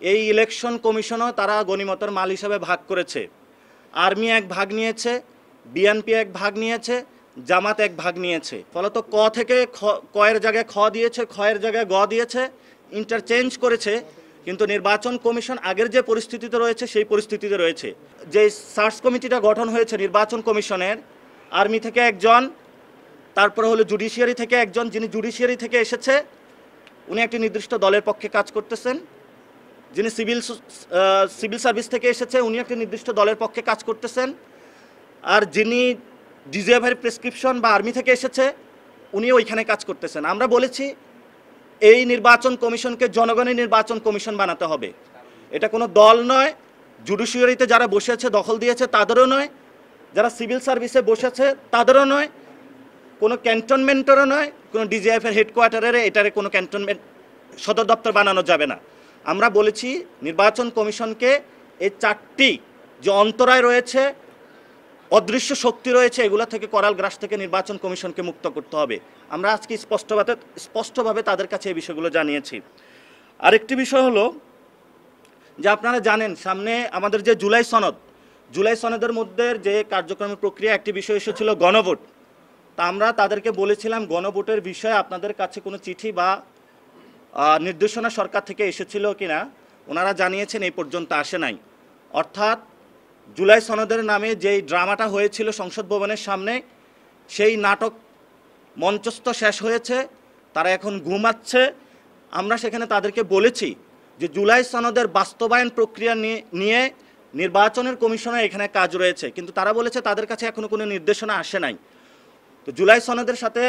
এই ইলেকশন কমিশনও তারা গনিমতের মাল হিসাবে ভাগ করেছে। আর্মি এক ভাগ নিয়েছে, বিএনপি এক ভাগ নিয়েছে, জামাত এক ভাগ নিয়েছে। ফলত ক থেকে কয়ের জায়গায় খ দিয়েছে, খয়ের জায়গায় গ দিয়েছে, ইন্টারচেঞ্জ করেছে। কিন্তু নির্বাচন কমিশন আগের যে পরিস্থিতিতে রয়েছে সেই পরিস্থিতিতে রয়েছে। যে সার্চ কমিটিটা গঠন হয়েছে নির্বাচন কমিশনের, আর্মি থেকে একজন, তারপরে হলো জুডিশিয়ারি থেকে একজন, যিনি জুডিশিয়ারি থেকে এসেছে উনি একটি নির্দিষ্ট দলের পক্ষে কাজ করতেছেন। যিনি সিভিল সার্ভিস থেকে এসেছে উনি একটি নির্দিষ্ট দলের পক্ষে কাজ করতেছেন। আর যিনি ডিজিএফআই প্রেসক্রিপশন বা আর্মি থেকে এসেছে উনি ওইখানে কাজ করতেছেন। আমরা বলেছি এই নির্বাচন কমিশনকে জনগণের নির্বাচন কমিশন বানাতে হবে। এটা কোনো দল নয়, জুডিশিয়ারিতে যারা বসে আছে দখল দিয়েছে তাদেরও নয়, যারা সিভিল সার্ভিসে বসেছে তাদেরও নয়, কোনো ক্যান্টনমেন্টেরও নয়, কোনো ডিজিএফের হেডকোয়ার্টারের এটারে কোনো ক্যান্টনমেন্ট সদর দপ্তর বানানো যাবে না। আমরা বলেছি নির্বাচন কমিশনকে এই চারটি যে অন্তরায় রয়েছে, অদৃশ্য শক্তি রয়েছে, এগুলো থেকে করাল গ্রাস থেকে নির্বাচন কমিশনকে মুক্ত করতে হবে। আমরা আজকে স্পষ্টভাবে তাদের কাছে এই বিষয়গুলো জানিয়েছি। আরেকটি বিষয় হলো যে আপনারা জানেন সামনে আমাদের যে জুলাই সনদের মধ্যে যে কার্যক্রমের প্রক্রিয়া একটি বিষয় এসেছিল গণভোট। তা আমরা তাদেরকে বলেছিলাম গণভোটের বিষয়ে আপনাদের কাছে কোনো চিঠি বা নির্দেশনা সরকার থেকে এসেছিল কিনা, ওনারা জানিয়েছেন এই পর্যন্ত আসে নাই। অর্থাৎ জুলাই সনদের নামে যেই ড্রামাটা হয়েছিল সংসদ ভবনের সামনে, সেই নাটক মঞ্চস্থ শেষ হয়েছে, তারা এখন ঘুমাচ্ছে। আমরা সেখানে তাদেরকে বলেছি যে জুলাই সনদের বাস্তবায়ন প্রক্রিয়া নিয়ে নির্বাচনের কমিশনের এখানে কাজ রয়েছে, কিন্তু তারা বলেছে তাদের কাছে এখনো কোনো নির্দেশনা আসে নাই। তো জুলাই সনদের সাথে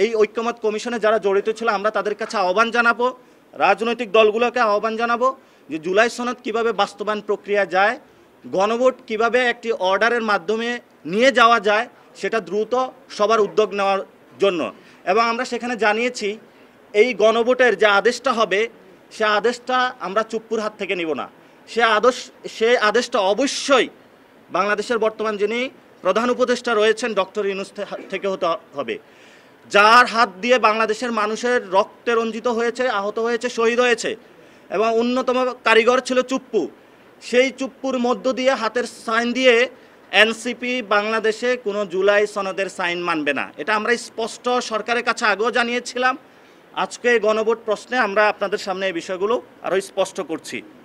এই ঐক্যমত কমিশনে যারা জড়িত ছিল আমরা তাদের কাছে আহ্বান জানাবো, রাজনৈতিক দলগুলোকে আহ্বান জানাবো যে জুলাই সনদ কিভাবে বাস্তবায়ন প্রক্রিয়া যায়, গণভোট কিভাবে একটি অর্ডারের মাধ্যমে নিয়ে যাওয়া যায়, সেটা দ্রুত সবার উদ্যোগ নেওয়ার জন্য। এবং আমরা সেখানে জানিয়েছি এই গণভোটের যে আদেশটা হবে সে আদেশটা আমরা চুপ্পুর হাত থেকে নিব না। সে আদেশটা অবশ্যই বাংলাদেশের বর্তমান যিনি প্রধান উপদেষ্টা রয়েছেন ডক্টর ইউনূস থেকে হতে হবে, যার হাত দিয়ে বাংলাদেশের মানুষের রক্তে রঞ্জিত হয়েছে, আহত হয়েছে, শহীদ হয়েছে এবং অন্যতম কারিগর ছিল চুপ্পু। সেই চুপ্পুর মধ্য দিয়ে হাতের সাইন দিয়ে এনসিপি বাংলাদেশে কোনো জুলাই সনদের সাইন মানবে না। এটা আমরা স্পষ্ট সরকারের কাছে আগেও জানিয়েছিলাম। আজকে গণভোট প্রশ্নে আমরা আপনাদের সামনে এই বিষয়গুলো আরও স্পষ্ট করছি।